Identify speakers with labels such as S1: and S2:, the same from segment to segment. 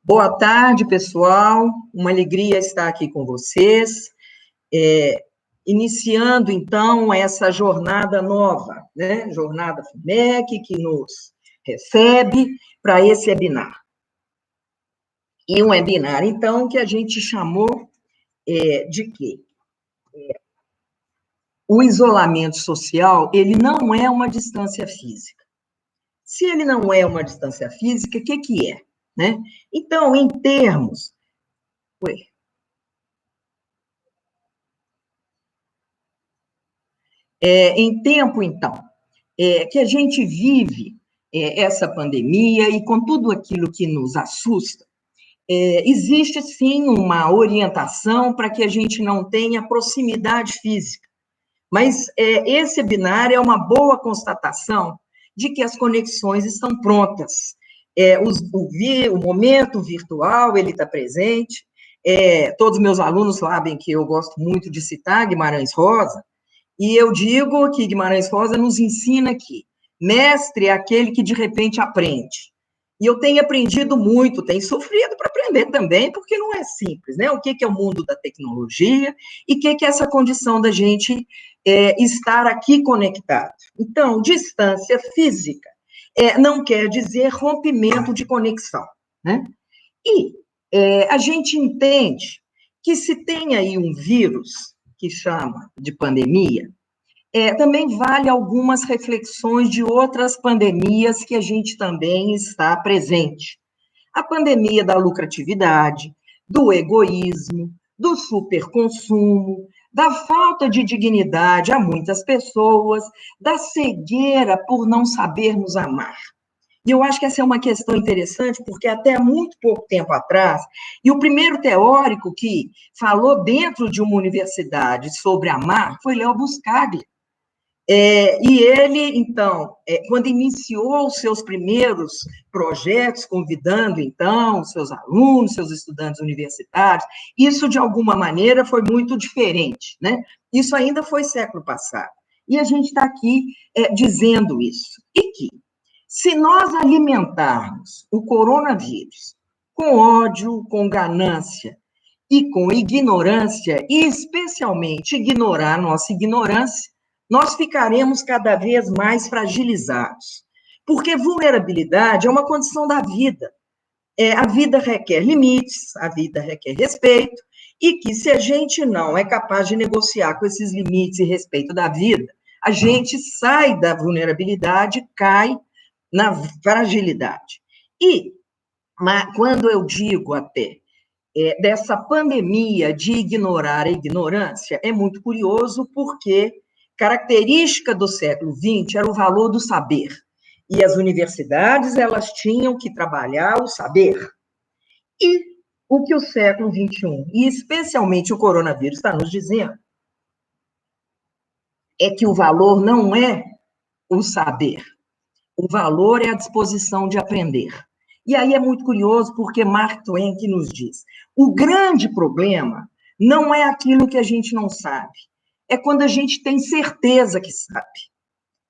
S1: Boa tarde, pessoal. Uma alegria estar aqui com vocês, iniciando, então, essa jornada nova, né? Jornada FUMEC, que nos recebe para esse webinar. E um webinar, então, que a gente chamou de quê? O isolamento social, ele não é uma distância física. Se ele não é uma distância física, o que é? Né? Então, em termos... em tempo, então, que a gente vive essa pandemia e com tudo aquilo que nos assusta, existe, sim, uma orientação para que a gente não tenha proximidade física. Mas esse webinar é uma boa constatação de que as conexões estão prontas. O momento virtual, ele está presente. Todos meus alunos sabem que eu gosto muito de citar Guimarães Rosa, e eu digo que Guimarães Rosa nos ensina que mestre é aquele que de repente aprende. E eu tenho aprendido muito, tenho sofrido para aprender também, porque não é simples, né? O que é o mundo da tecnologia e o que é essa condição da gente estar aqui conectado. Então, distância física não quer dizer rompimento de conexão, né? E a gente entende que se tem aí um vírus que chama de pandemia, também vale algumas reflexões de outras pandemias que a gente também está presente. A pandemia da lucratividade, do egoísmo, do superconsumo, da falta de dignidade a muitas pessoas, da cegueira por não sabermos amar. E eu acho que essa é uma questão interessante, porque até há muito pouco tempo atrás, e o primeiro teórico que falou dentro de uma universidade sobre amar foi Léo Buscaglia. E ele, então, quando iniciou os seus primeiros projetos, convidando, então, os seus alunos, seus estudantes universitários, isso, de alguma maneira, foi muito diferente, né? Isso ainda foi século passado. E a gente está aqui dizendo isso. E que, se nós alimentarmos o coronavírus com ódio, com ganância e com ignorância, e especialmente ignorar a nossa ignorância, nós ficaremos cada vez mais fragilizados. Porque vulnerabilidade é uma condição da vida. A vida requer limites, a vida requer respeito, e que se a gente não é capaz de negociar com esses limites e respeito da vida, a gente sai da vulnerabilidade, cai na fragilidade. E quando eu digo até dessa pandemia de ignorar a ignorância, é muito curioso porque característica do século XX era o valor do saber. E as universidades, elas tinham que trabalhar o saber. E o que o século XXI, e especialmente o coronavírus, está nos dizendo, é que o valor não é o saber. O valor é a disposição de aprender. E aí é muito curioso, porque Mark Twain que nos diz, o grande problema não é aquilo que a gente não sabe, é quando a gente tem certeza que sabe.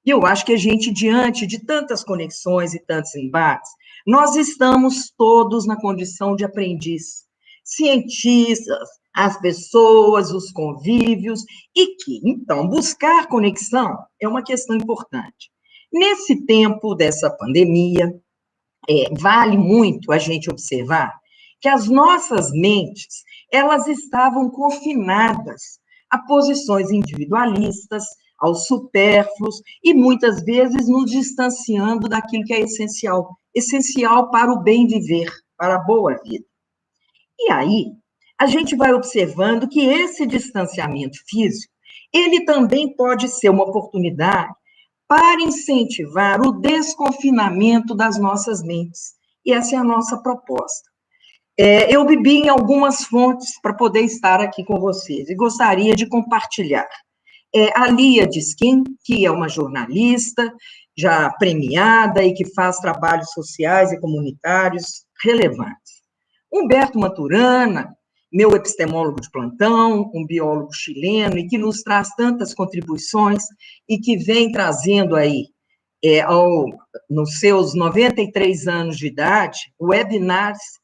S1: E eu acho que a gente, diante de tantas conexões e tantos embates, nós estamos todos na condição de aprendiz, cientistas, as pessoas, os convívios, e que, então, buscar conexão é uma questão importante. Nesse tempo dessa pandemia, vale muito a gente observar que as nossas mentes, elas estavam confinadas a posições individualistas, aos supérfluos, e muitas vezes nos distanciando daquilo que é essencial, essencial para o bem viver, para a boa vida. E aí, a gente vai observando que esse distanciamento físico, ele também pode ser uma oportunidade para incentivar o desconfinamento das nossas mentes. E essa é a nossa proposta. Eu bebi em algumas fontes para poder estar aqui com vocês e gostaria de compartilhar. A Lia Diskin, que é uma jornalista já premiada e que faz trabalhos sociais e comunitários relevantes. Humberto Maturana, meu epistemólogo de plantão, um biólogo chileno, e que nos traz tantas contribuições e que vem trazendo aí, nos seus 93 anos de idade, webinars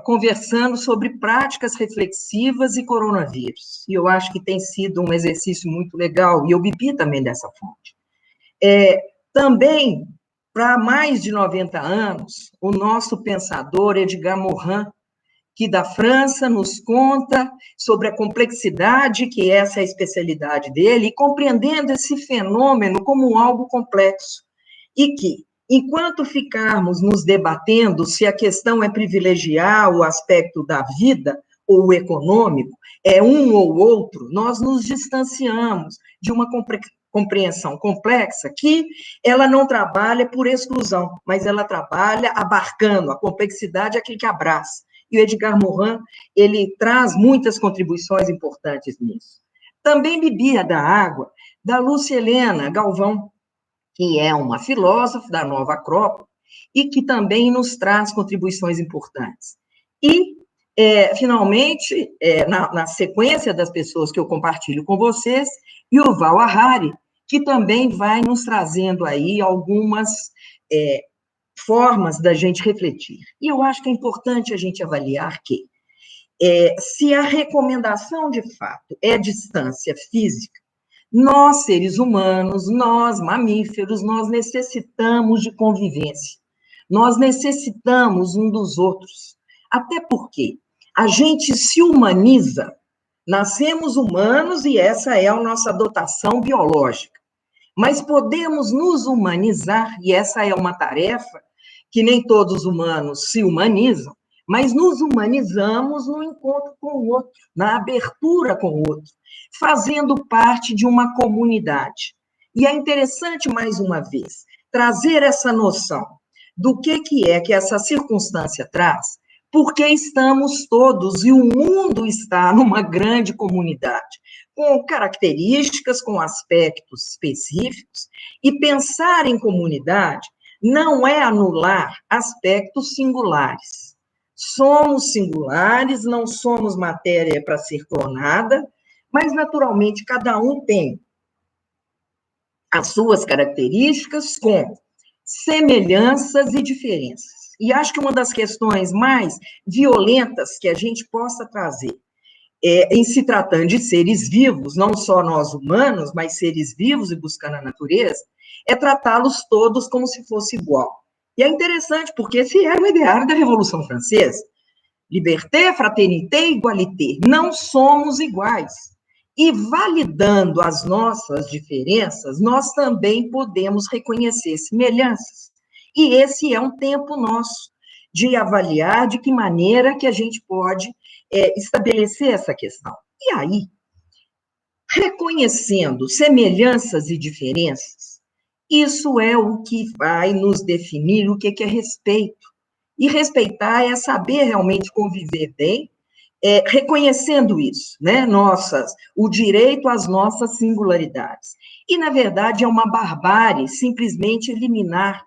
S1: conversando sobre práticas reflexivas e coronavírus. E eu acho que tem sido um exercício muito legal, e eu bebi também dessa fonte. Também, para mais de 90 anos, o nosso pensador Edgar Morin, que da França nos conta sobre a complexidade, que essa é a especialidade dele, e compreendendo esse fenômeno como algo complexo, e que, enquanto ficarmos nos debatendo se a questão é privilegiar o aspecto da vida ou o econômico, é um ou outro, nós nos distanciamos de uma compreensão complexa que ela não trabalha por exclusão, mas ela trabalha abarcando a complexidade, aquele que abraça. E o Edgar Morin, ele traz muitas contribuições importantes nisso. Também bebia da água da Lúcia Helena Galvão, que é uma filósofa da Nova Acrópole, e que também nos traz contribuições importantes. E, finalmente, na sequência das pessoas que eu compartilho com vocês, Yuval Harari, que também vai nos trazendo aí algumas formas da gente refletir. E eu acho que é importante a gente avaliar que, se a recomendação, de fato, é distância física, nós, seres humanos, nós, mamíferos, nós necessitamos de convivência. Nós necessitamos um dos outros. Até porque a gente se humaniza, nascemos humanos e essa é a nossa dotação biológica. Mas podemos nos humanizar, e essa é uma tarefa que nem todos os humanos se humanizam, mas nos humanizamos no encontro com o outro, na abertura com o outro, fazendo parte de uma comunidade. E é interessante, mais uma vez, trazer essa noção do que é que essa circunstância traz, porque estamos todos, e o mundo está numa grande comunidade, com características, com aspectos específicos, e pensar em comunidade não é anular aspectos singulares. Somos singulares, não somos matéria para ser clonada, mas, naturalmente, cada um tem as suas características com semelhanças e diferenças. E acho que uma das questões mais violentas que a gente possa trazer em se tratando de seres vivos, não só nós humanos, mas seres vivos e buscando a natureza, é tratá-los todos como se fosse igual. E é interessante, porque esse era o ideário da Revolução Francesa. Liberté, fraternité, égalité. Não somos iguais. E validando as nossas diferenças, nós também podemos reconhecer semelhanças. E esse é um tempo nosso de avaliar de que maneira que a gente pode estabelecer essa questão. E aí, reconhecendo semelhanças e diferenças, isso é o que vai nos definir o que é respeito. E respeitar é saber realmente conviver bem, reconhecendo isso, né? O direito às nossas singularidades. E, na verdade, é uma barbárie simplesmente eliminar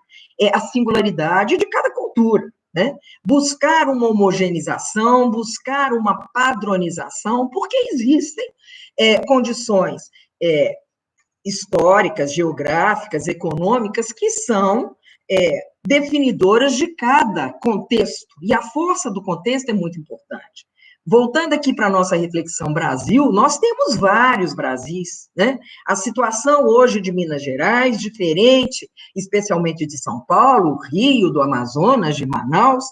S1: a singularidade de cada cultura, né? Buscar uma homogeneização, buscar uma padronização, porque existem condições históricas, geográficas, econômicas, que são definidoras de cada contexto, e a força do contexto é muito importante. Voltando aqui para a nossa reflexão Brasil, nós temos vários Brasis, né? A situação hoje de Minas Gerais, diferente, especialmente de São Paulo, Rio, do Amazonas, de Manaus,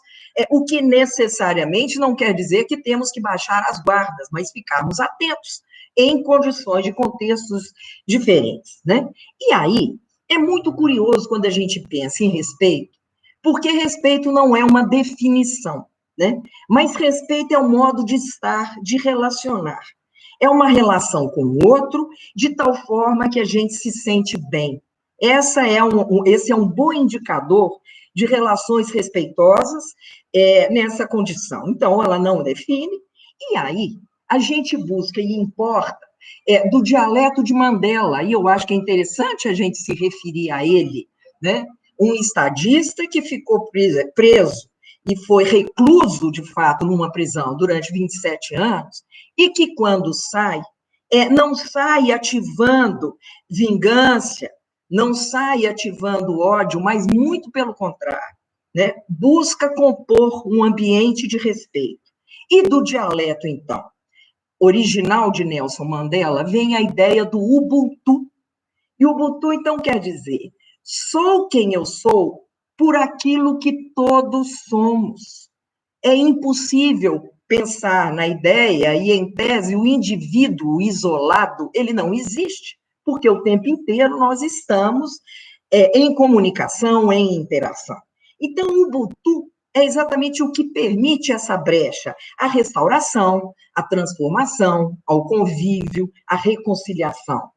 S1: o que necessariamente não quer dizer que temos que baixar as guardas, mas ficarmos atentos em condições de contextos diferentes, né? E aí, é muito curioso quando a gente pensa em respeito, porque respeito não é uma definição, né? Mas respeito é um modo de estar, de relacionar. É uma relação com o outro, de tal forma que a gente se sente bem. Esse é um bom indicador de relações respeitosas nessa condição. Então, ela não define, e aí a gente busca e importa do dialeto de Mandela, e eu acho que é interessante a gente se referir a ele, né? Um estadista que ficou preso e foi recluso, de fato, numa prisão durante 27 anos, e que, quando sai, não sai ativando vingança, não sai ativando ódio, mas muito pelo contrário. né, busca compor um ambiente de respeito. E do dialeto, então, original de Nelson Mandela, vem a ideia do Ubuntu. E Ubuntu, então, quer dizer, sou quem eu sou por aquilo que todos somos. É impossível pensar na ideia e, em tese, o indivíduo isolado, ele não existe, porque o tempo inteiro nós estamos em comunicação, em interação. Então, o Ubuntu é exatamente o que permite essa brecha, a restauração, a transformação, ao convívio, a reconciliação.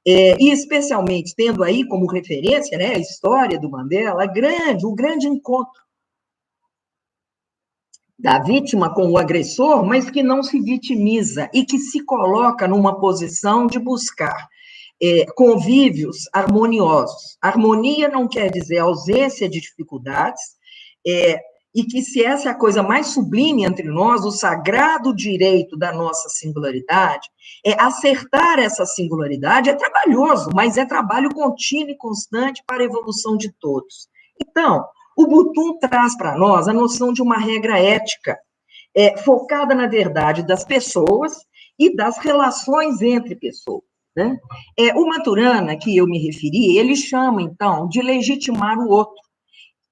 S1: E especialmente tendo aí como referência, né, a história do Mandela, o grande encontro da vítima com o agressor, mas que não se vitimiza e que se coloca numa posição de buscar convívios harmoniosos. Harmonia não quer dizer ausência de dificuldades, e que se essa é a coisa mais sublime entre nós, o sagrado direito da nossa singularidade, acertar essa singularidade é trabalhoso, mas é trabalho contínuo e constante para a evolução de todos. Então, o Butum traz para nós a noção de uma regra ética, focada na verdade das pessoas e das relações entre pessoas. Né? O Maturana, que eu me referi, ele chama, então, de legitimar o outro,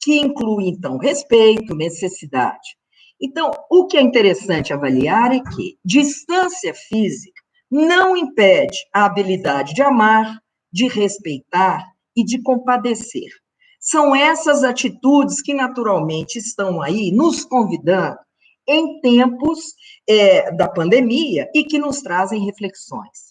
S1: que inclui, então, respeito, necessidade. Então, o que é interessante avaliar é que distância física não impede a habilidade de amar, de respeitar e de compadecer. São essas atitudes que, naturalmente, estão aí nos convidando em tempos da pandemia e que nos trazem reflexões.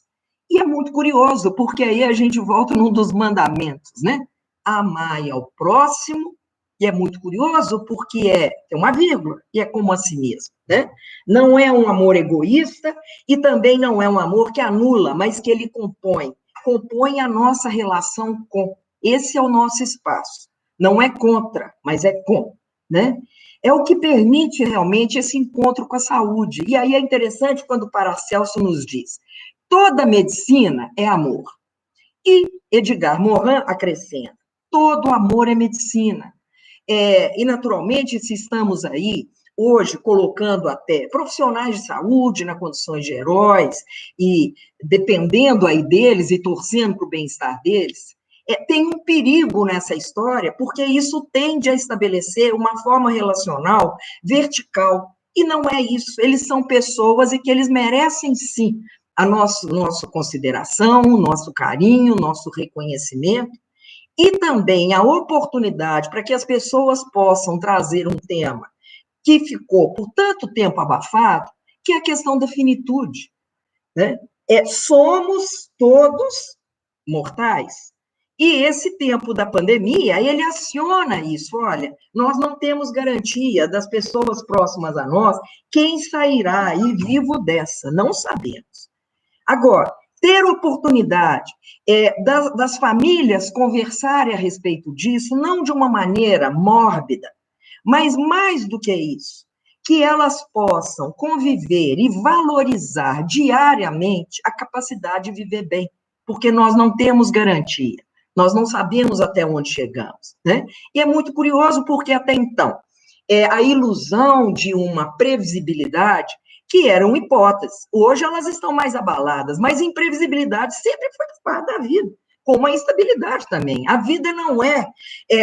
S1: E é muito curioso, porque aí a gente volta num dos mandamentos, né? Amai ao próximo, e é muito curioso porque tem uma vírgula, e é como a si mesmo, né? Não é um amor egoísta e também não é um amor que anula, mas que ele compõe a nossa relação com. Esse é o nosso espaço. Não é contra, mas é com, né? É o que permite realmente esse encontro com a saúde. E aí é interessante quando o Paracelso nos diz: toda medicina é amor. E Edgar Morin acrescenta: todo amor é medicina. E, naturalmente, se estamos aí, hoje, colocando até profissionais de saúde nas condições de heróis, e dependendo aí deles e torcendo para o bem-estar deles, tem um perigo nessa história, porque isso tende a estabelecer uma forma relacional vertical, e não é isso. Eles são pessoas e que eles merecem, sim, a nossa consideração, o nosso carinho, o nosso reconhecimento, e também a oportunidade para que as pessoas possam trazer um tema que ficou por tanto tempo abafado, que é a questão da finitude. Né? Somos todos mortais. E esse tempo da pandemia, ele aciona isso. Olha, nós não temos garantia das pessoas próximas a nós quem sairá aí vivo dessa, não sabemos. Agora, ter oportunidade das famílias conversarem a respeito disso, não de uma maneira mórbida, mas mais do que isso, que elas possam conviver e valorizar diariamente a capacidade de viver bem, porque nós não temos garantia, nós não sabemos até onde chegamos, né? E é muito curioso porque até então, a ilusão de uma previsibilidade que eram hipóteses. Hoje elas estão mais abaladas, mas imprevisibilidade sempre foi parte da vida, como a instabilidade também. A vida não é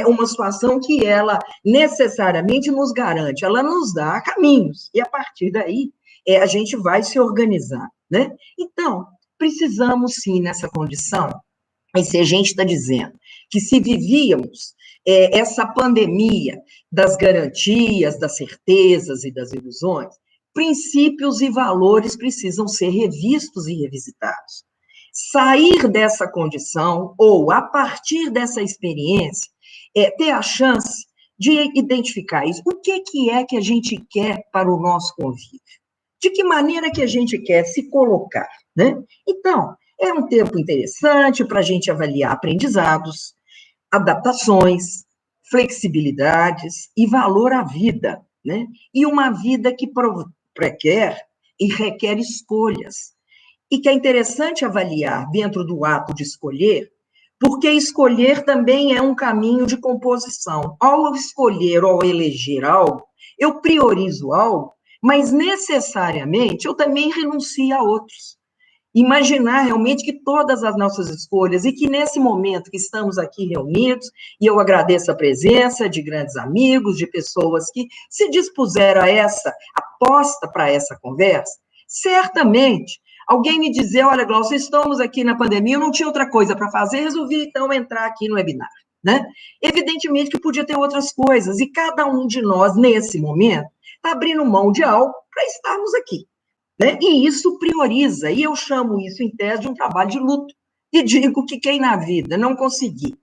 S1: uma situação que ela necessariamente nos garante, ela nos dá caminhos, e a partir daí a gente vai se organizar, né? Então, precisamos sim, nessa condição, e se a gente está dizendo que se vivíamos essa pandemia das garantias, das certezas e das ilusões, princípios e valores precisam ser revistos e revisitados. Sair dessa condição, ou a partir dessa experiência, ter a chance de identificar isso. O que é que a gente quer para o nosso convívio? De que maneira que a gente quer se colocar, né? Então, é um tempo interessante para a gente avaliar aprendizados, adaptações, flexibilidades e valor à vida, né? E uma vida que requer e requer escolhas. E que é interessante avaliar, dentro do ato de escolher, porque escolher também é um caminho de composição. Ao escolher ou eleger algo, eu priorizo algo, mas necessariamente eu também renuncio a outros. Imaginar realmente que todas as nossas escolhas, e que nesse momento que estamos aqui reunidos, e eu agradeço a presença de grandes amigos, de pessoas que se dispuseram a essa aposta para essa conversa, certamente alguém me dizer, olha, Glaucia, estamos aqui na pandemia, eu não tinha outra coisa para fazer, resolvi então entrar aqui no webinar, né? Evidentemente que podia ter outras coisas, e cada um de nós, nesse momento, está abrindo mão de algo para estarmos aqui. Né? E isso prioriza, e eu chamo isso, em tese, de um trabalho de luto. E digo que quem na vida não conseguir,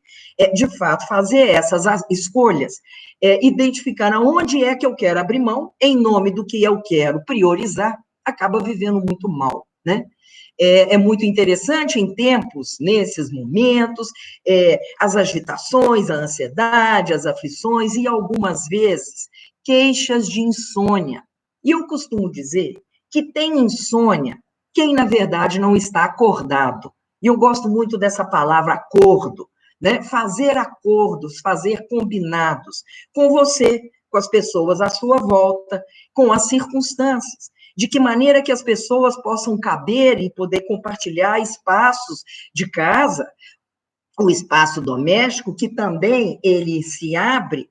S1: de fato, fazer essas escolhas, identificar aonde é que eu quero abrir mão, em nome do que eu quero priorizar, acaba vivendo muito mal. Né? É muito interessante em tempos, nesses momentos, as agitações, a ansiedade, as aflições e, algumas vezes, queixas de insônia. E eu costumo dizer que tem insônia quem, na verdade, não está acordado. E eu gosto muito dessa palavra acordo, né? Fazer acordos, fazer combinados com você, com as pessoas à sua volta, com as circunstâncias. De que maneira que as pessoas possam caber e poder compartilhar espaços de casa, o espaço doméstico, que também ele se abre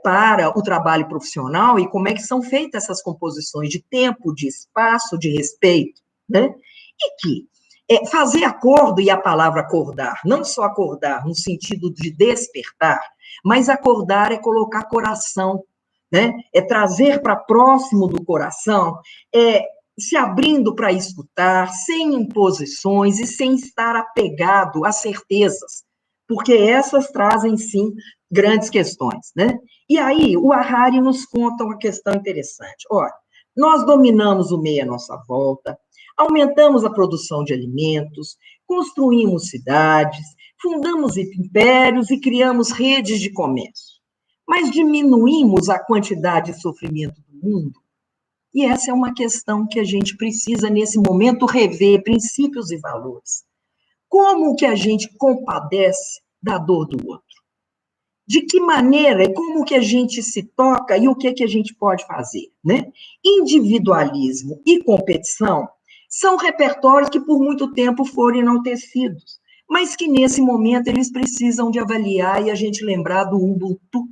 S1: para o trabalho profissional, e como é que são feitas essas composições de tempo, de espaço, de respeito, né? E que fazer acordo, e a palavra acordar, não só acordar no sentido de despertar, mas acordar é colocar coração, né? É trazer para próximo do coração, se abrindo para escutar, sem imposições e sem estar apegado a certezas, porque essas trazem, sim, grandes questões, né? E aí, o Harari nos conta uma questão interessante. Olha, nós dominamos o meio à nossa volta, aumentamos a produção de alimentos, construímos cidades, fundamos impérios e criamos redes de comércio. Mas diminuímos a quantidade de sofrimento do mundo? E essa é uma questão que a gente precisa, nesse momento, rever princípios e valores. Como que a gente compadece da dor do outro? De que maneira e como que a gente se toca e o que a gente pode fazer, né? Individualismo e competição são repertórios que por muito tempo foram enaltecidos, mas que nesse momento eles precisam de avaliar e a gente lembrar do Ubuntu,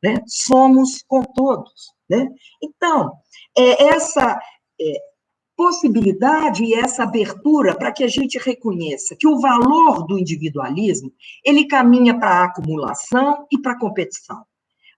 S1: né? Somos com todos, né? Então, essa possibilidade e essa abertura para que a gente reconheça que o valor do individualismo, ele caminha para a acumulação e para a competição.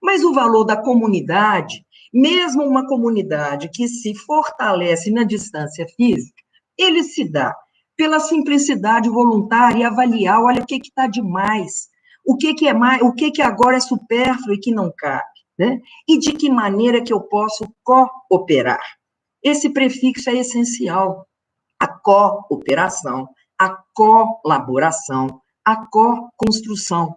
S1: Mas o valor da comunidade, mesmo uma comunidade que se fortalece na distância física, ele se dá pela simplicidade voluntária e avaliar, olha, o que está demais, o que é mais, o que agora é supérfluo e que não cabe, né? E de que maneira que eu posso cooperar. Esse prefixo é essencial. A cooperação, a colaboração, a co-construção.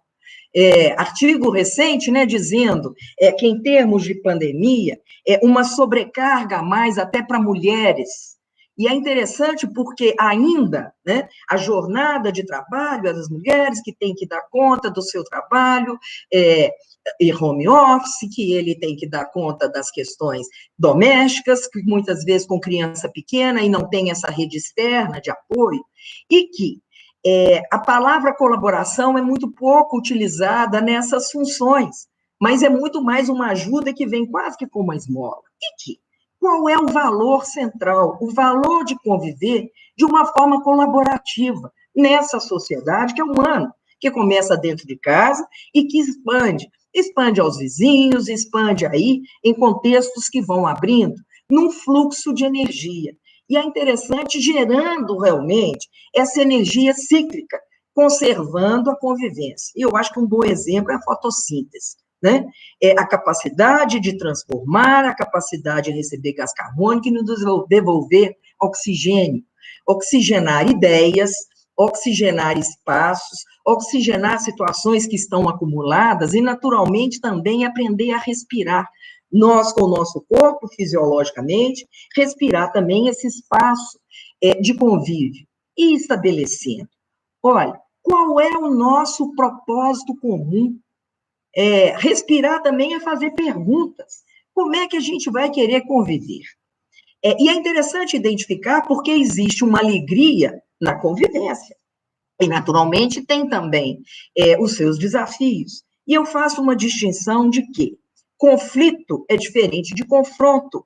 S1: Artigo recente, né, dizendo que, em termos de pandemia, uma sobrecarga a mais até para mulheres. E é interessante porque ainda, né, a jornada de trabalho das mulheres que têm que dar conta do seu trabalho, e home office, que ele tem que dar conta das questões domésticas, que muitas vezes com criança pequena e não tem essa rede externa de apoio, e que a palavra colaboração é muito pouco utilizada nessas funções, mas é muito mais uma ajuda que vem quase que como uma esmola. E que qual é o valor central? O valor de conviver de uma forma colaborativa nessa sociedade que é humana, que começa dentro de casa e que expande aos vizinhos, expande aí em contextos que vão abrindo num fluxo de energia. E é interessante gerando realmente essa energia cíclica, conservando a convivência. E eu acho que um bom exemplo é a fotossíntese, né? A capacidade de transformar, a capacidade de receber gás carbônico e nos devolver oxigênio, oxigenar ideias, oxigenar espaços, oxigenar situações que estão acumuladas e, naturalmente, também aprender a respirar. Nós, com o nosso corpo, fisiologicamente, respirar também esse espaço de convívio e estabelecendo. Olha, qual é o nosso propósito comum. Respirar também é fazer perguntas. Como é que a gente vai querer conviver? E é interessante identificar porque existe uma alegria na convivência. E, naturalmente, tem também os seus desafios. E eu faço uma distinção de que conflito é diferente de confronto.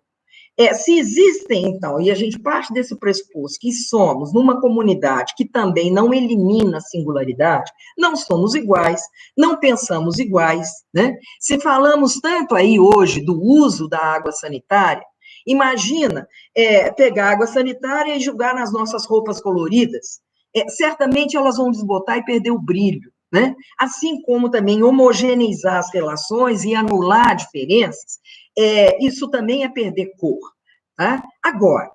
S1: Se existem, então, e a gente parte desse pressuposto que somos numa comunidade que também não elimina a singularidade, não somos iguais, não pensamos iguais, né? Se falamos tanto aí hoje do uso da água sanitária, imagina pegar água sanitária e jogar nas nossas roupas coloridas. Certamente elas vão desbotar e perder o brilho, né? Assim como também homogeneizar as relações e anular diferenças, isso também é perder cor. Tá? Agora,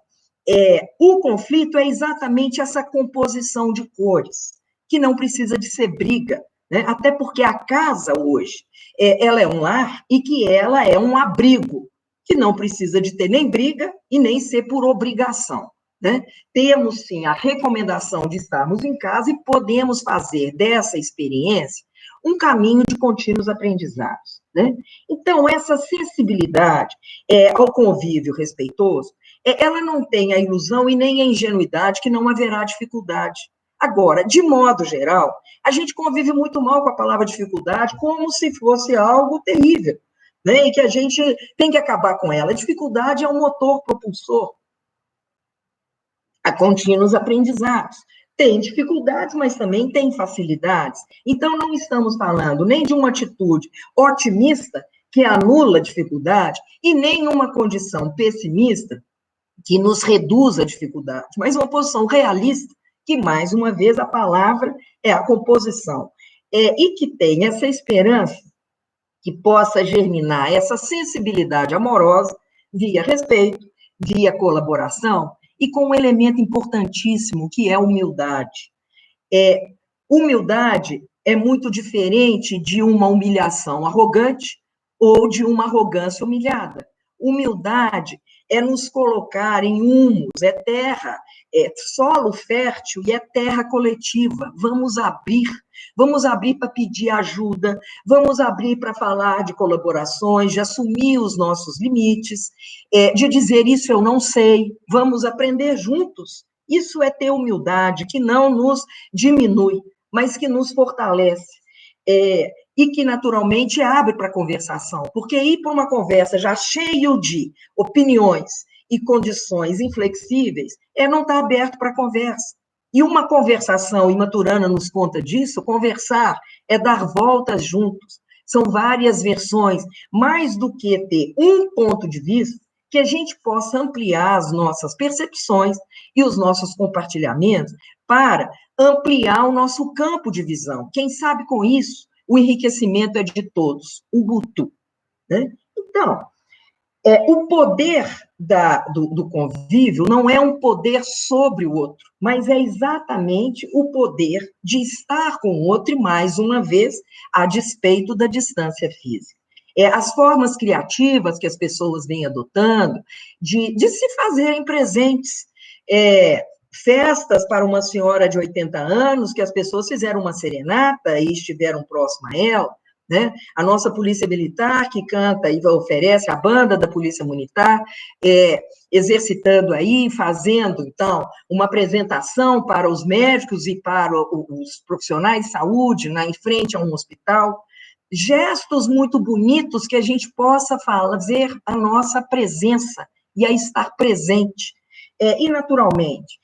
S1: o conflito é exatamente essa composição de cores, que não precisa de ser briga, né? Até porque a casa hoje, ela é um lar e que ela é um abrigo, que não precisa de ter nem briga e nem ser por obrigação. Né? Temos, sim, a recomendação de estarmos em casa e podemos fazer dessa experiência um caminho de contínuos aprendizados. Né? Então, essa sensibilidade ao convívio respeitoso, ela não tem a ilusão e nem a ingenuidade que não haverá dificuldade. Agora, de modo geral, a gente convive muito mal com a palavra dificuldade, como se fosse algo terrível, né? E que a gente tem que acabar com ela. A dificuldade é um motor propulsor a contínuos aprendizados. Tem dificuldades, mas também tem facilidades. Então, não estamos falando nem de uma atitude otimista, que anula a dificuldade, e nem uma condição pessimista, que nos reduz a dificuldade, mas uma posição realista, que, mais uma vez, a palavra é a composição. E que tem essa esperança que possa germinar essa sensibilidade amorosa via respeito, via colaboração, e com um elemento importantíssimo, que é a humildade. Humildade é muito diferente de uma humilhação arrogante ou de uma arrogância humilhada. Humildade é nos colocar em humus, é terra, é solo fértil e é terra coletiva. Vamos abrir para pedir ajuda, vamos abrir para falar de colaborações, de assumir os nossos limites, de dizer isso eu não sei, vamos aprender juntos. Isso é ter humildade, que não nos diminui, mas que nos fortalece. E que, naturalmente, abre para a conversação, porque ir para uma conversa já cheio de opiniões e condições inflexíveis não está aberto para conversa. E uma conversação, e Maturana nos conta disso, conversar é dar voltas juntos. São várias versões, mais do que ter um ponto de vista, que a gente possa ampliar as nossas percepções e os nossos compartilhamentos para ampliar o nosso campo de visão. Quem sabe com isso, o enriquecimento é de todos, Ubuntu. Né? Então, o poder do convívio não é um poder sobre o outro, mas é exatamente o poder de estar com o outro, e, mais uma vez, a despeito da distância física. As formas criativas que as pessoas vêm adotando de se fazerem presentes, festas para uma senhora de 80 anos, que as pessoas fizeram uma serenata e estiveram próximas a ela, né? A nossa polícia militar, que canta e oferece a banda da polícia militar, exercitando aí, fazendo, então, uma apresentação para os médicos e para os profissionais de saúde, em frente a um hospital. Gestos muito bonitos que a gente possa fazer a nossa presença e a estar presente. E, naturalmente,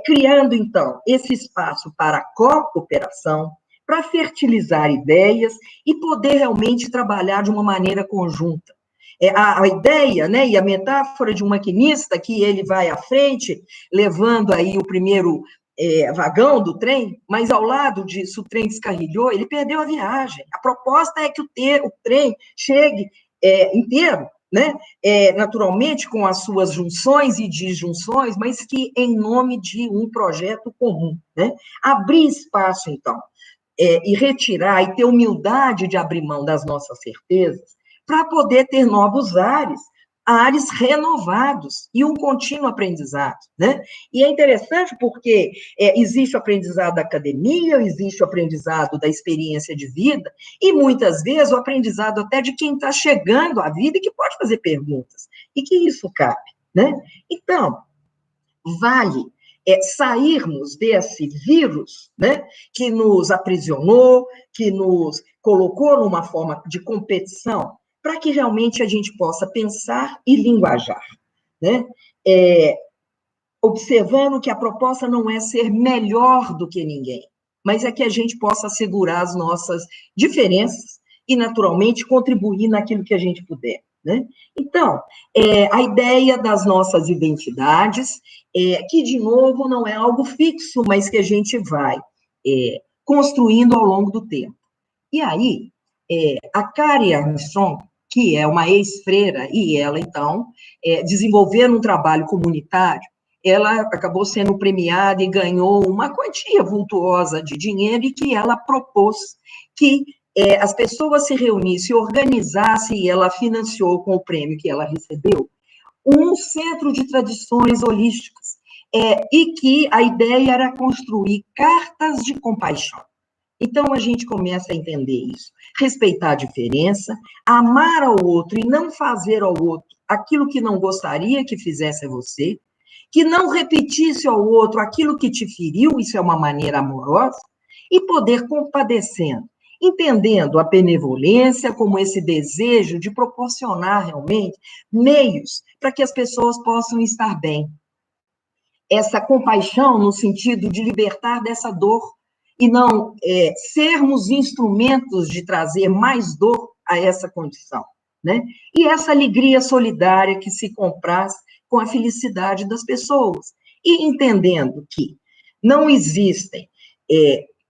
S1: criando, então, esse espaço para a cooperação, para fertilizar ideias e poder realmente trabalhar de uma maneira conjunta. A ideia, né, e a metáfora de um maquinista que ele vai à frente, levando aí o primeiro vagão do trem, mas ao lado disso o trem descarrilhou, ele perdeu a viagem. A proposta é que o trem chegue inteiro, né? Naturalmente com as suas junções e disjunções, mas que em nome de um projeto comum. Né? Abrir espaço, então, e retirar e ter humildade de abrir mão das nossas certezas para poder ter novos ares, ares renovados e um contínuo aprendizado, né? E é interessante porque existe o aprendizado da academia, existe o aprendizado da experiência de vida, e muitas vezes o aprendizado até de quem está chegando à vida e que pode fazer perguntas, e que isso cabe, né? Então, vale sairmos desse vírus, né, que nos aprisionou, que nos colocou numa forma de competição, para que realmente a gente possa pensar e linguajar, né? Observando que a proposta não é ser melhor do que ninguém, mas é que a gente possa assegurar as nossas diferenças e, naturalmente, contribuir naquilo que a gente puder, né? Então, a ideia das nossas identidades, que, de novo, não é algo fixo, mas que a gente vai construindo ao longo do tempo. E aí, a Kari Armstrong, que é uma ex-freira, e ela, então, desenvolvendo um trabalho comunitário, ela acabou sendo premiada e ganhou uma quantia vultuosa de dinheiro e que ela propôs que as pessoas se reunissem, organizassem, e ela financiou com o prêmio que ela recebeu, um centro de tradições holísticas, e que a ideia era construir cartas de compaixão. Então, a gente começa a entender isso. Respeitar a diferença, amar ao outro e não fazer ao outro aquilo que não gostaria que fizesse a você, que não repetisse ao outro aquilo que te feriu, isso é uma maneira amorosa, e poder compadecendo, entendendo a benevolência como esse desejo de proporcionar realmente meios para que as pessoas possam estar bem. Essa compaixão no sentido de libertar dessa dor e não sermos instrumentos de trazer mais dor a essa condição, né? E essa alegria solidária que se compraz com a felicidade das pessoas, e entendendo que não existem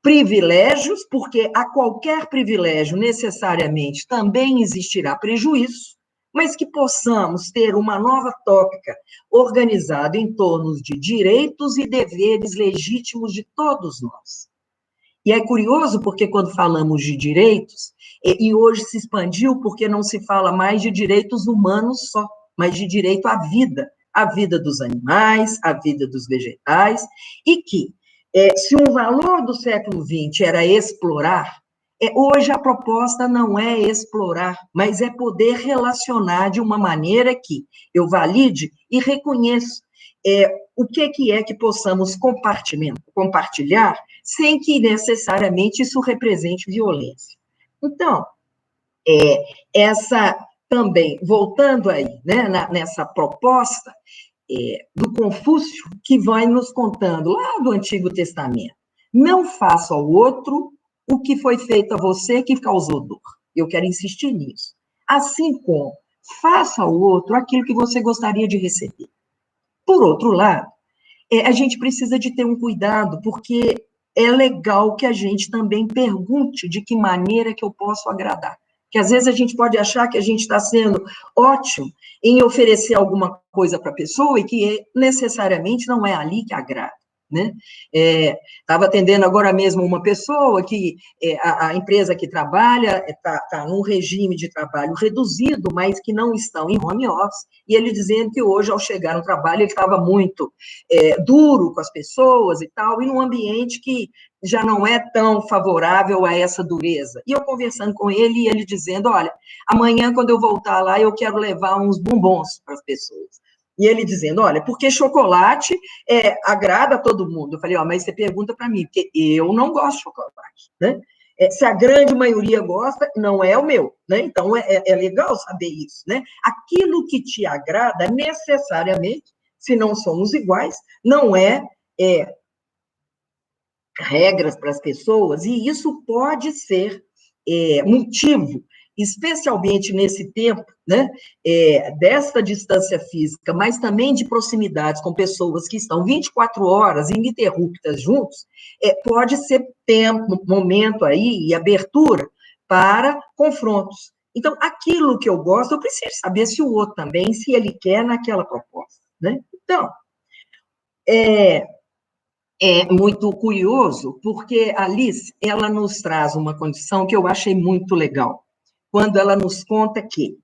S1: privilégios, porque a qualquer privilégio necessariamente também existirá prejuízo, mas que possamos ter uma nova tópica organizada em torno de direitos e deveres legítimos de todos nós. E é curioso porque quando falamos de direitos, e hoje se expandiu porque não se fala mais de direitos humanos só, mas de direito à vida dos animais, à vida dos vegetais, e que, se um valor do século XX era explorar, hoje a proposta não é explorar, mas é poder relacionar de uma maneira que eu valide e reconheço o que é que possamos compartilhar sem que necessariamente isso represente violência. Então, essa também, voltando aí, né, nessa proposta do Confúcio, que vai nos contando lá do Antigo Testamento, não faça ao outro o que foi feito a você que causou dor. Eu quero insistir nisso. Assim como faça ao outro aquilo que você gostaria de receber. Por outro lado, a gente precisa de ter um cuidado, porque é legal que a gente também pergunte de que maneira que eu posso agradar. Porque às vezes a gente pode achar que a gente está sendo ótimo em oferecer alguma coisa para a pessoa e que necessariamente não é ali que agrada, né? Estava atendendo agora mesmo uma pessoa que a empresa que trabalha está num regime de trabalho reduzido, mas que não estão em home office, e ele dizendo que hoje, ao chegar no trabalho, ele estava muito duro com as pessoas e tal, e num ambiente que já não é tão favorável a essa dureza. E eu conversando com ele, e ele dizendo, olha, amanhã, quando eu voltar lá, eu quero levar uns bombons para as pessoas. E ele dizendo, olha, porque chocolate agrada a todo mundo. Eu falei, mas você pergunta para mim, porque eu não gosto de chocolate, né? Se a grande maioria gosta, não é o meu, né? Então, é legal saber isso, né? Aquilo que te agrada, necessariamente, se não somos iguais, não regras para as pessoas, e isso pode ser motivo, especialmente nesse tempo, né, desta distância física, mas também de proximidades com pessoas que estão 24 horas ininterruptas juntos, pode ser tempo, momento aí e abertura para confrontos. Então, aquilo que eu gosto, eu preciso saber se o outro também, se ele quer naquela proposta, né? Então, é muito curioso, porque a Alice, ela nos traz uma condição que eu achei muito legal, quando ela nos conta que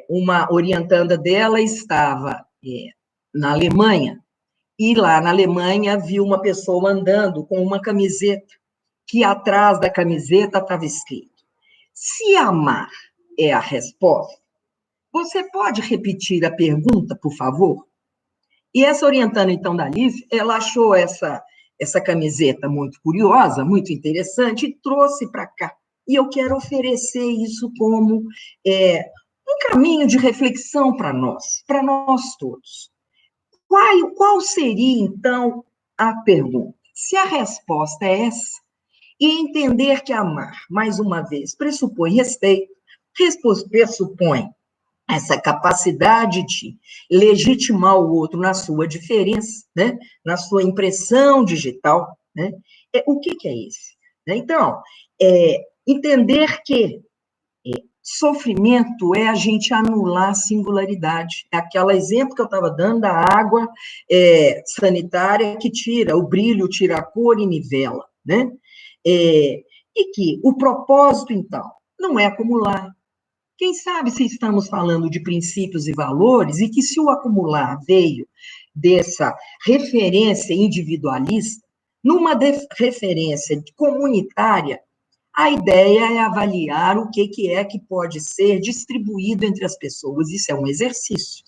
S1: uma orientanda dela estava na Alemanha, e lá na Alemanha viu uma pessoa andando com uma camiseta, que atrás da camiseta estava escrito: se amar é a resposta, você pode repetir a pergunta, por favor? E essa orientanda, então, da Alice, ela achou essa camiseta muito curiosa, muito interessante, e trouxe para cá. E eu quero oferecer isso como um caminho de reflexão para nós todos. Qual seria, então, a pergunta? Se a resposta é essa, e entender que amar, mais uma vez, pressupõe respeito, pressupõe essa capacidade de legitimar o outro na sua diferença, né? Na sua impressão digital, né? O que é esse? Então, entender que sofrimento é a gente anular a singularidade. É aquele exemplo que eu estava dando da água sanitária que tira o brilho, tira a cor e nivela, né? E que o propósito, então, não é acumular. Quem sabe se estamos falando de princípios e valores e que se o acumular veio dessa referência individualista, numa referência comunitária, a ideia é avaliar o que é que pode ser distribuído entre as pessoas. Isso é um exercício,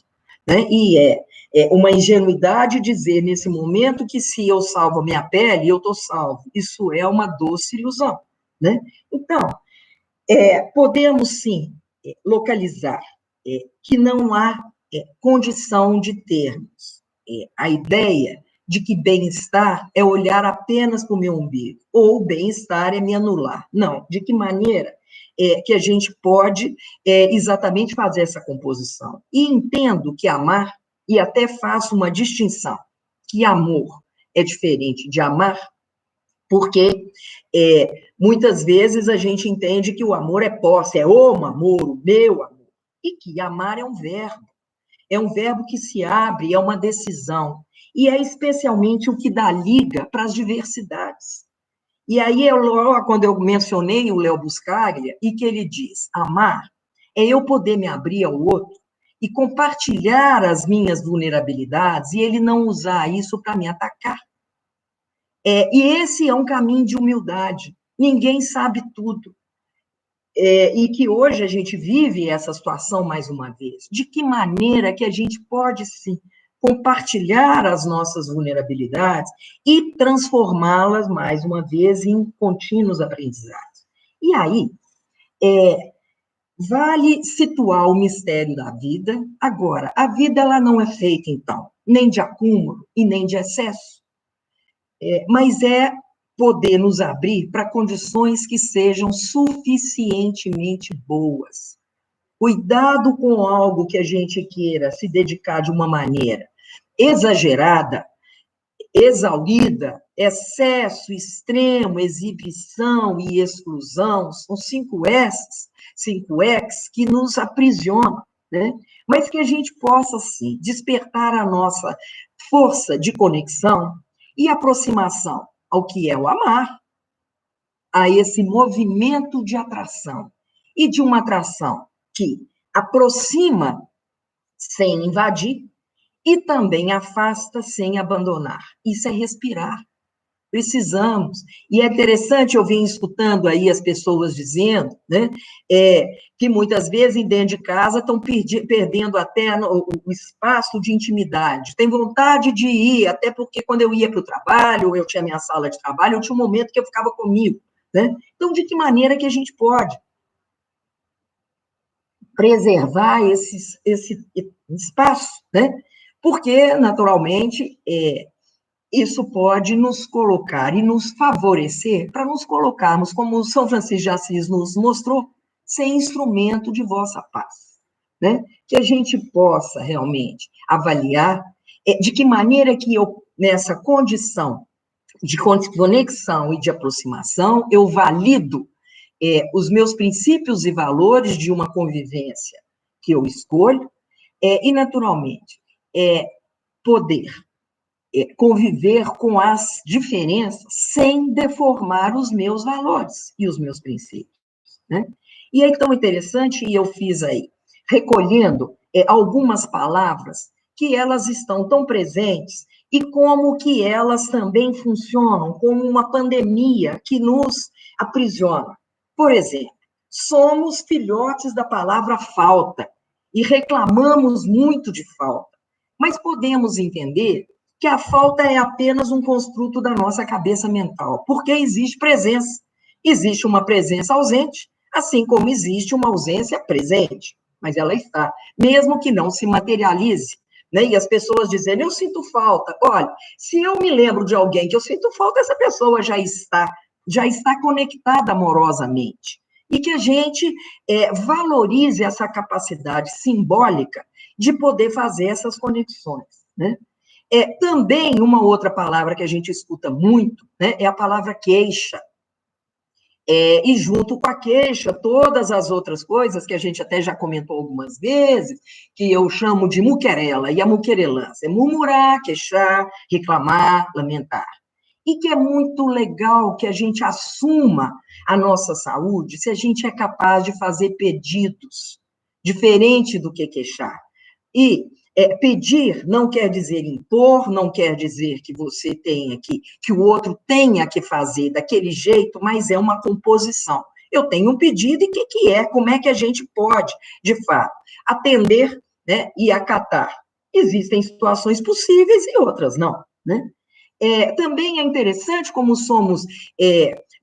S1: né? E é uma ingenuidade dizer nesse momento que se eu salvo a minha pele, eu estou salvo. Isso é uma doce ilusão, né? Então, podemos sim localizar que não há condição de termos a ideia de que bem-estar é olhar apenas para o meu umbigo, ou bem-estar é me anular. Não, de que maneira que a gente pode exatamente fazer essa composição. E entendo que amar, e até faço uma distinção, que amor é diferente de amar, porque muitas vezes a gente entende que o amor é posse, é o amor, o meu amor, e que amar é um verbo que se abre, é uma decisão, e é especialmente o que dá liga para as diversidades. E aí, quando eu mencionei o Léo Buscaglia, e que ele diz, amar é eu poder me abrir ao outro e compartilhar as minhas vulnerabilidades, e ele não usar isso para me atacar. E esse é um caminho de humildade. Ninguém sabe tudo. E que hoje a gente vive essa situação mais uma vez. De que maneira que a gente pode, sim, compartilhar as nossas vulnerabilidades e transformá-las, mais uma vez, em contínuos aprendizados. E aí, vale situar o mistério da vida. Agora, a vida ela não é feita, então, nem de acúmulo e nem de excesso. Mas é poder nos abrir para condições que sejam suficientemente boas. Cuidado com algo que a gente queira se dedicar de uma maneira exagerada, exaurida, excesso, extremo, exibição e exclusão, são 5 S's, 5 X que nos aprisionam, né? Mas que a gente possa, sim, despertar a nossa força de conexão e aproximação ao que é o amar, a esse movimento de atração, e de uma atração que aproxima sem invadir e também afasta sem abandonar. Isso é respirar. Precisamos. E é interessante, eu venho escutando aí as pessoas dizendo, né, que muitas vezes dentro de casa estão perdendo até o espaço de intimidade. Tem vontade de ir, até porque quando eu ia para o trabalho, eu tinha minha sala de trabalho, eu tinha um momento que eu ficava comigo, né? Então, de que maneira que a gente pode preservar esse espaço, né? Porque, naturalmente, isso pode nos colocar e nos favorecer para nos colocarmos, como São Francisco de Assis nos mostrou, ser instrumento de vossa paz, né? Que a gente possa realmente avaliar de que maneira que eu, nessa condição de conexão e de aproximação, eu valido os meus princípios e valores de uma convivência que eu escolho, e, naturalmente, poder conviver com as diferenças sem deformar os meus valores e os meus princípios, né? E é tão interessante, e eu fiz aí recolhendo algumas palavras que elas estão tão presentes e como que elas também funcionam como uma pandemia que nos aprisiona. Por exemplo, somos filhotes da palavra falta e reclamamos muito de falta, mas podemos entender que a falta é apenas um construto da nossa cabeça mental, porque existe presença. Existe uma presença ausente, assim como existe uma ausência presente, mas ela está, mesmo que não se materialize. Né? E as pessoas dizendo, eu sinto falta. Olha, se eu me lembro de alguém que eu sinto falta, essa pessoa já está conectada amorosamente. E que a gente valorize essa capacidade simbólica de poder fazer essas conexões. Né? Também uma outra palavra que a gente escuta muito, né, é a palavra queixa. E junto com a queixa, todas as outras coisas que a gente até já comentou algumas vezes, que eu chamo de muquerela e a muquerelância. É murmurar, queixar, reclamar, lamentar. E que é muito legal que a gente assuma a nossa saúde se a gente é capaz de fazer pedidos, diferente do que queixar. E pedir não quer dizer impor, não quer dizer que você tenha que o outro tenha que fazer daquele jeito, mas é uma composição. Eu tenho um pedido e o que é? Como é que a gente pode, de fato, atender, né, e acatar? Existem situações possíveis e outras não, né? Também é interessante como somos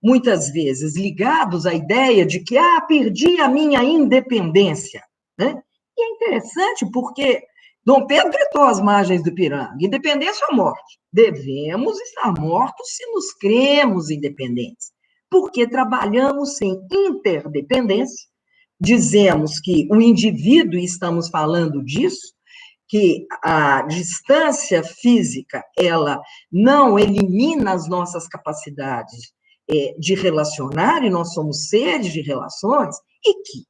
S1: muitas vezes ligados à ideia de que perdi a minha independência, né? E é interessante porque Dom Pedro gritou às margens do Ipiranga, independência ou morte? Devemos estar mortos se nos cremos independentes, porque trabalhamos sem interdependência, dizemos que o indivíduo, e estamos falando disso, que a distância física, ela não elimina as nossas capacidades de relacionar, e nós somos seres de relações, e que,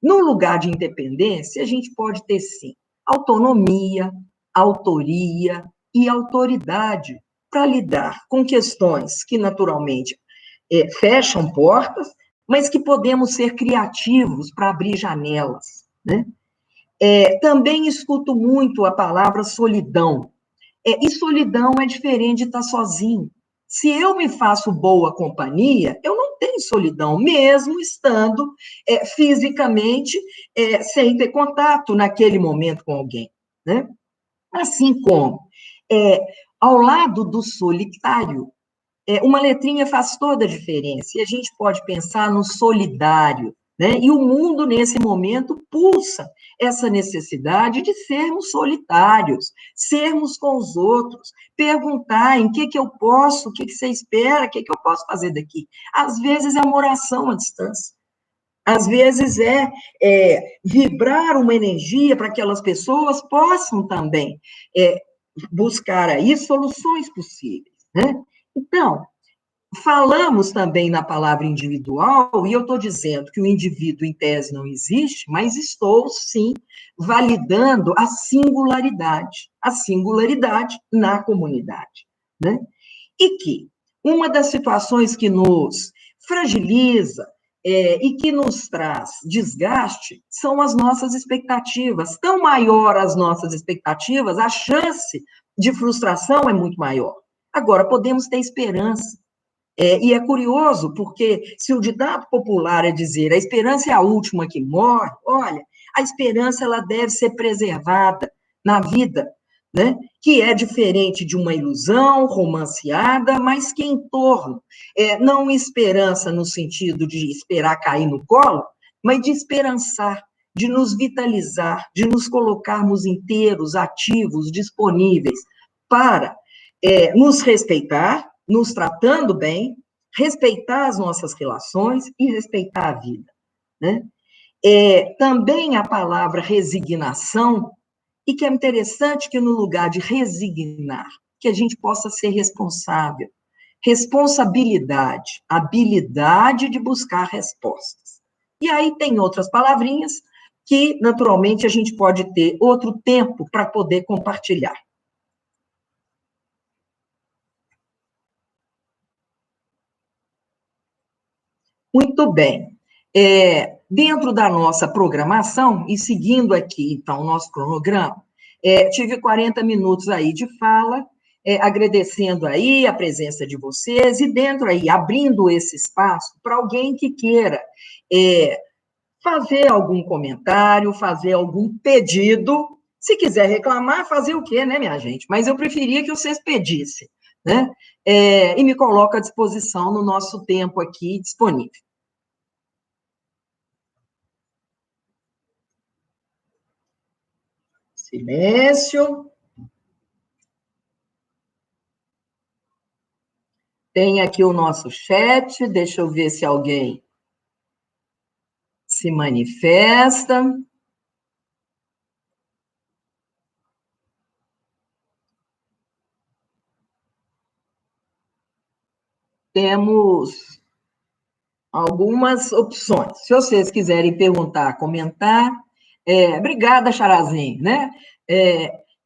S1: no lugar de independência, a gente pode ter, sim, autonomia, autoria e autoridade para lidar com questões que, naturalmente, fecham portas, mas que podemos ser criativos para abrir janelas, né? Também escuto muito a palavra solidão. E solidão é diferente de estar sozinho. Se eu me faço boa companhia, eu não tenho solidão, mesmo estando fisicamente sem ter contato naquele momento com alguém. Né? Assim como, ao lado do solitário, uma letrinha faz toda a diferença. E a gente pode pensar no solidário, né? E o mundo, nesse momento, pulsa essa necessidade de sermos solitários, sermos com os outros, perguntar em que eu posso, o que você espera, o que eu posso fazer daqui. Às vezes é uma oração à distância. Às vezes vibrar uma energia para que aquelas pessoas possam também buscar aí soluções possíveis, né? Então, falamos também na palavra individual, e eu estou dizendo que o indivíduo, em tese, não existe, mas estou, sim, validando a singularidade na comunidade, né? E que uma das situações que nos fragiliza e que nos traz desgaste são as nossas expectativas. Tão maior as nossas expectativas, a chance de frustração é muito maior. Agora, podemos ter esperança. E é curioso, porque se o ditado popular é dizer a esperança é a última que morre, olha, a esperança ela deve ser preservada na vida, né? Que é diferente de uma ilusão romanceada, mas que em torno, não esperança no sentido de esperar cair no colo, mas de esperançar, de nos vitalizar, de nos colocarmos inteiros, ativos, disponíveis para nos respeitar, nos tratando bem, respeitar as nossas relações e respeitar a vida. Né? Também a palavra resignação, e que é interessante que no lugar de resignar, que a gente possa ser responsável. Responsabilidade, habilidade de buscar respostas. E aí tem outras palavrinhas que, naturalmente, a gente pode ter outro tempo para poder compartilhar. Muito bem. dentro da nossa programação, e seguindo aqui, então, o nosso cronograma, tive 40 minutos aí de fala, agradecendo aí a presença de vocês, e dentro aí, abrindo esse espaço para alguém que queira fazer algum comentário, fazer algum pedido. Se quiser reclamar, fazer o quê, né, minha gente? Mas eu preferia que vocês pedissem, né? E me coloco à disposição no nosso tempo aqui disponível. Silêncio. Tem aqui o nosso chat, deixa eu ver se alguém se manifesta. Temos algumas opções. Se vocês quiserem perguntar, comentar, obrigada, Charazinho, né?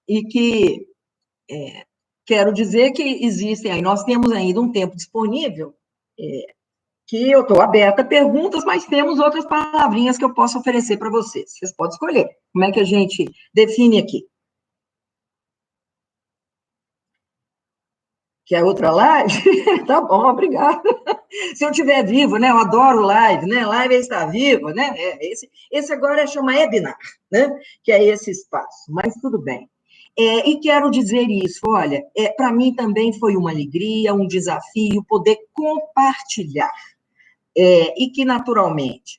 S1: E que quero dizer que existem aí, nós temos ainda um tempo disponível, que eu estou aberta a perguntas, mas temos outras palavrinhas que eu posso oferecer para vocês. Vocês podem escolher. Como é que a gente define aqui? Quer outra live? Tá bom, obrigada. Se eu estiver vivo, né? Eu adoro live, né? Live é estar vivo, né? Esse agora chama webinar, né? Que é esse espaço, mas tudo bem. E quero dizer isso, olha, para mim também foi uma alegria, um desafio poder compartilhar. E que, naturalmente,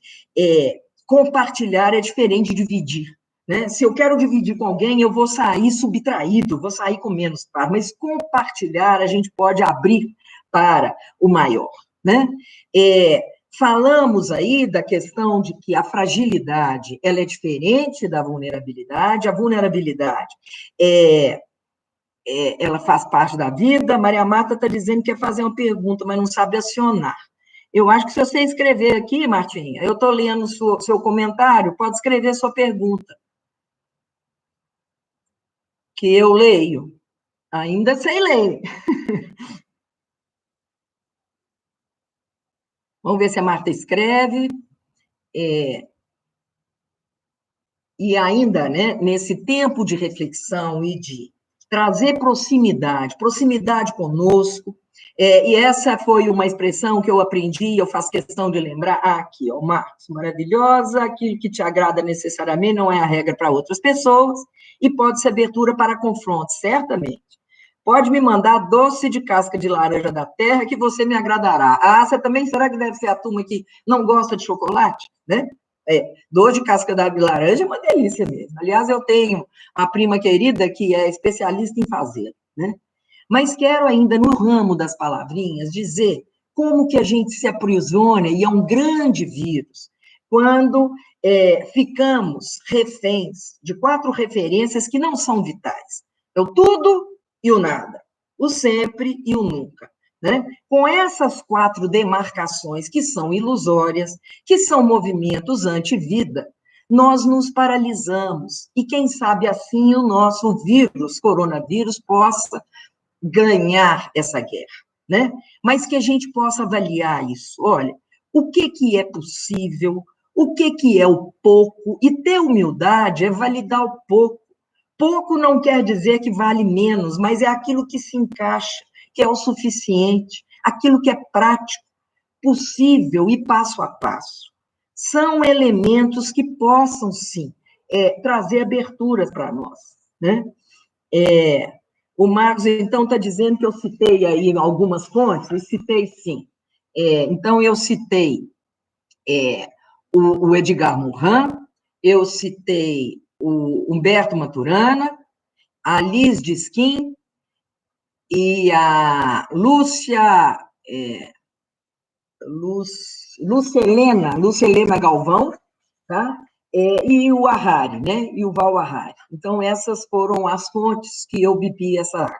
S1: compartilhar é diferente de dividir. Né? Se eu quero dividir com alguém, eu vou sair subtraído, vou sair com menos par, mas compartilhar a gente pode abrir para o maior. Né? Falamos aí da questão de que a fragilidade ela é diferente da vulnerabilidade, a vulnerabilidade ela faz parte da vida. A Maria Marta está dizendo que quer fazer uma pergunta, mas não sabe acionar. Eu acho que se você escrever aqui, Martinha, eu estou lendo o seu comentário, pode escrever sua pergunta, que eu leio. Ainda sei ler. Vamos ver se a Marta escreve. E ainda, né, nesse tempo de reflexão e de trazer proximidade conosco, e essa foi uma expressão que eu aprendi, eu faço questão de lembrar, aqui, ó, Marcos, maravilhosa, aquilo que te agrada necessariamente não é a regra para outras pessoas, e pode ser abertura para confronto, certamente. Pode me mandar doce de casca de laranja da terra que você me agradará. Ah, você também, será que deve ser a turma que não gosta de chocolate? Né? Doce de casca de laranja é uma delícia mesmo. Aliás, eu tenho uma prima querida que é especialista em fazer, né? Mas quero ainda, no ramo das palavrinhas, dizer como que a gente se aprisiona, e é um grande vírus, quando ficamos reféns de 4 referências que não são vitais. Então, tudo e o nada, o sempre e o nunca. Né? Com essas 4 demarcações que são ilusórias, que são movimentos anti-vida, nós nos paralisamos, e quem sabe assim o nosso vírus, coronavírus, possa ganhar essa guerra, né? Mas que a gente possa avaliar isso. Olha, o que é possível, o que é o pouco, e ter humildade é validar o pouco. Pouco não quer dizer que vale menos, mas é aquilo que se encaixa, que é o suficiente, aquilo que é prático, possível e passo a passo. São elementos que possam, sim, trazer aberturas para nós, né? O Marcos, então, está dizendo que eu citei aí algumas fontes, eu citei sim. Então, eu citei o Edgar Morin, eu citei o Humberto Maturana, a Liz Diskin e a Lúcia, Lúcia Helena Galvão, tá? E o Harari, né? E o Val Harari. Então, essas foram as fontes que eu bebi essa água,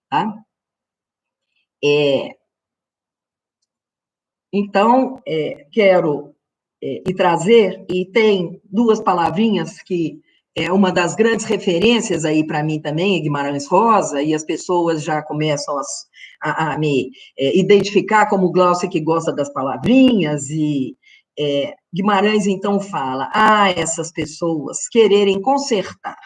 S1: tá? Então, quero e trazer, e tem 2 palavrinhas que é uma das grandes referências aí para mim também, é Guimarães Rosa, e as pessoas já começam a me identificar como Glaucia que gosta das palavrinhas, e Guimarães, então, fala, essas pessoas quererem consertar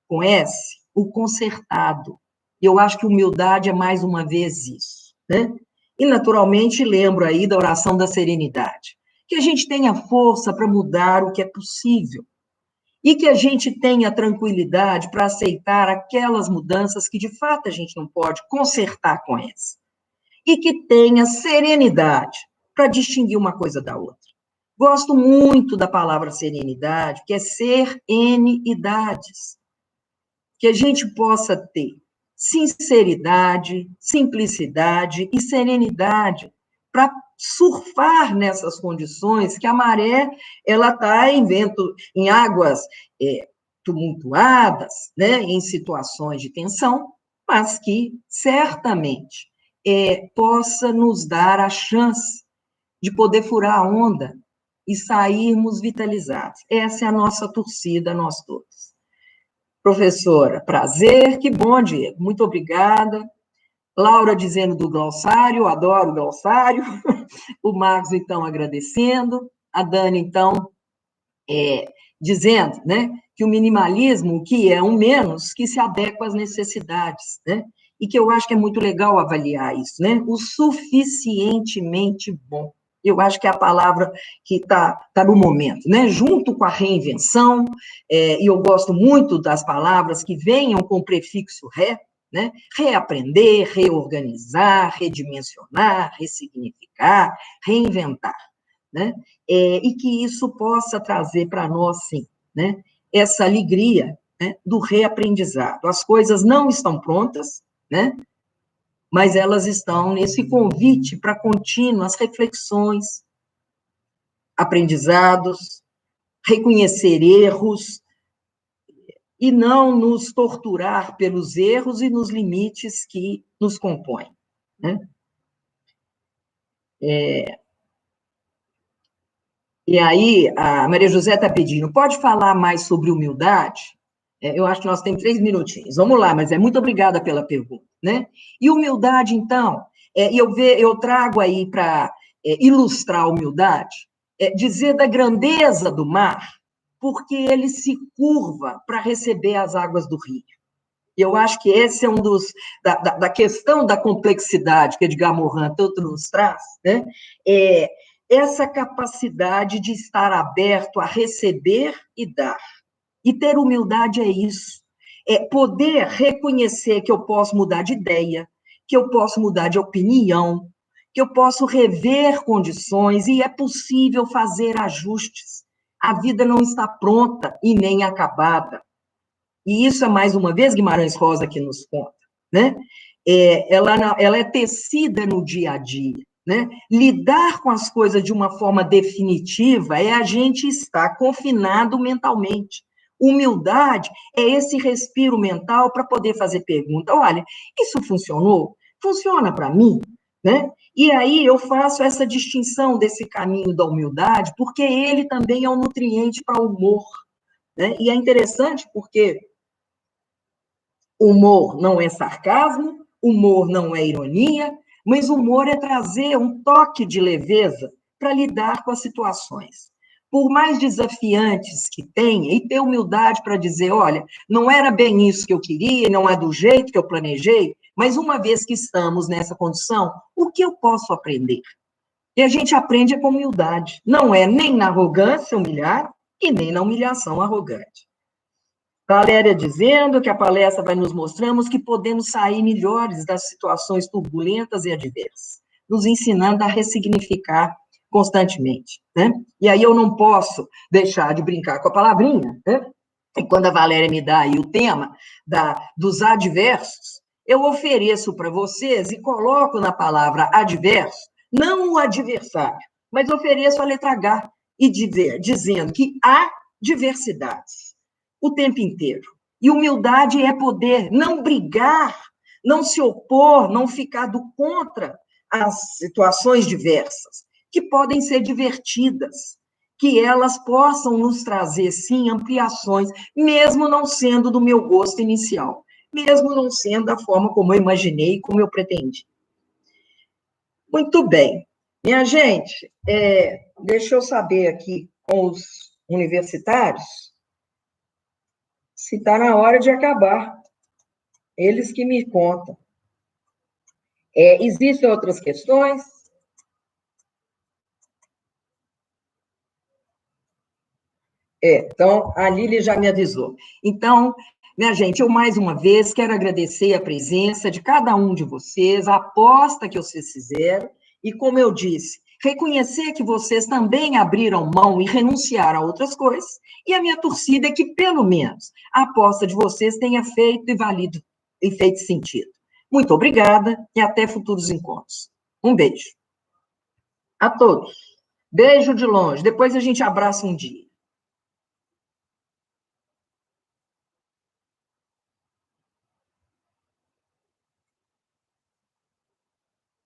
S1: com S, o consertado. Eu acho que humildade é mais uma vez isso, né? E, naturalmente, lembro aí da oração da serenidade, que a gente tenha força para mudar o que é possível, e que a gente tenha tranquilidade para aceitar aquelas mudanças que, de fato, a gente não pode consertar com essa. E que tenha serenidade para distinguir uma coisa da outra. Gosto muito da palavra serenidade, que é serenidades. Que a gente possa ter sinceridade, simplicidade e serenidade para surfar nessas condições que a maré ela está em águas tumultuadas, né, em situações de tensão, mas que certamente possa nos dar a chance de poder furar a onda e sairmos vitalizados. Essa é a nossa torcida, nós todos. Professora, prazer, que bom, Diego, muito obrigada. Laura dizendo do glossário, adoro o glossário. O Marcos, então, agradecendo. A Dani, então, dizendo, né, que o minimalismo, que é um menos, que se adequa às necessidades, né? E que eu acho que é muito legal avaliar isso, né? O suficientemente bom. Eu acho que é a palavra que está no momento, né? Junto com a reinvenção, e eu gosto muito das palavras que venham com o prefixo ré, né? Reaprender, reorganizar, redimensionar, ressignificar, reinventar, né? E que isso possa trazer para nós, sim, né? Essa alegria, né, do reaprendizado. As coisas não estão prontas, né? Mas elas estão nesse convite para contínuas reflexões, aprendizados, reconhecer erros e não nos torturar pelos erros e nos limites que nos compõem, né? E aí, a Maria José está pedindo, pode falar mais sobre humildade? Eu acho que nós temos 3 minutinhos. Vamos lá, mas muito obrigada pela pergunta, né? E humildade, então, eu trago aí para ilustrar a humildade, dizer da grandeza do mar, porque ele se curva para receber as águas do rio. Eu acho que esse é um da questão da complexidade que Edgar Morin tanto nos traz, né? Essa capacidade de estar aberto a receber e dar. E ter humildade é isso. É poder reconhecer que eu posso mudar de ideia, que eu posso mudar de opinião, que eu posso rever condições e é possível fazer ajustes. A vida não está pronta e nem acabada. E isso é, mais uma vez, Guimarães Rosa que nos conta, né? Ela é tecida no dia a dia, né? Lidar com as coisas de uma forma definitiva é a gente estar confinado mentalmente. Humildade é esse respiro mental para poder fazer pergunta. Olha, isso funcionou? Funciona para mim? Né? E aí eu faço essa distinção desse caminho da humildade, porque ele também é um nutriente para o humor. Né? E é interessante porque humor não é sarcasmo, humor não é ironia, mas humor é trazer um toque de leveza para lidar com as situações. Por mais desafiantes que tenha, e ter humildade para dizer, olha, não era bem isso que eu queria, não é do jeito que eu planejei, mas uma vez que estamos nessa condição, o que eu posso aprender? E a gente aprende com humildade. Não é nem na arrogância humilhar e nem na humilhação arrogante. Valéria dizendo que a palestra vai nos mostrando que podemos sair melhores das situações turbulentas e adversas, nos ensinando a ressignificar constantemente, né? E aí eu não posso deixar de brincar com a palavrinha, né? E quando a Valéria me dá aí o tema dos adversos, eu ofereço para vocês e coloco na palavra adverso, não o adversário, mas ofereço a letra H, e dizendo que há diversidades o tempo inteiro. E humildade é poder não brigar, não se opor, não ficar do contra as situações diversas, que podem ser divertidas, que elas possam nos trazer, sim, ampliações, mesmo não sendo do meu gosto inicial, mesmo não sendo da forma como eu imaginei, como eu pretendi. Muito bem. Minha gente, deixa eu saber aqui com os universitários se está na hora de acabar. Eles que me contam. Existem outras questões? Então, a Lília já me avisou. Então, minha gente, eu mais uma vez quero agradecer a presença de cada um de vocês, a aposta que vocês fizeram, e como eu disse, reconhecer que vocês também abriram mão e renunciaram a outras coisas, e a minha torcida é que, pelo menos, a aposta de vocês tenha feito e valido e feito sentido. Muito obrigada e até futuros encontros. Um beijo. A todos. Beijo de longe. Depois a gente abraça um dia.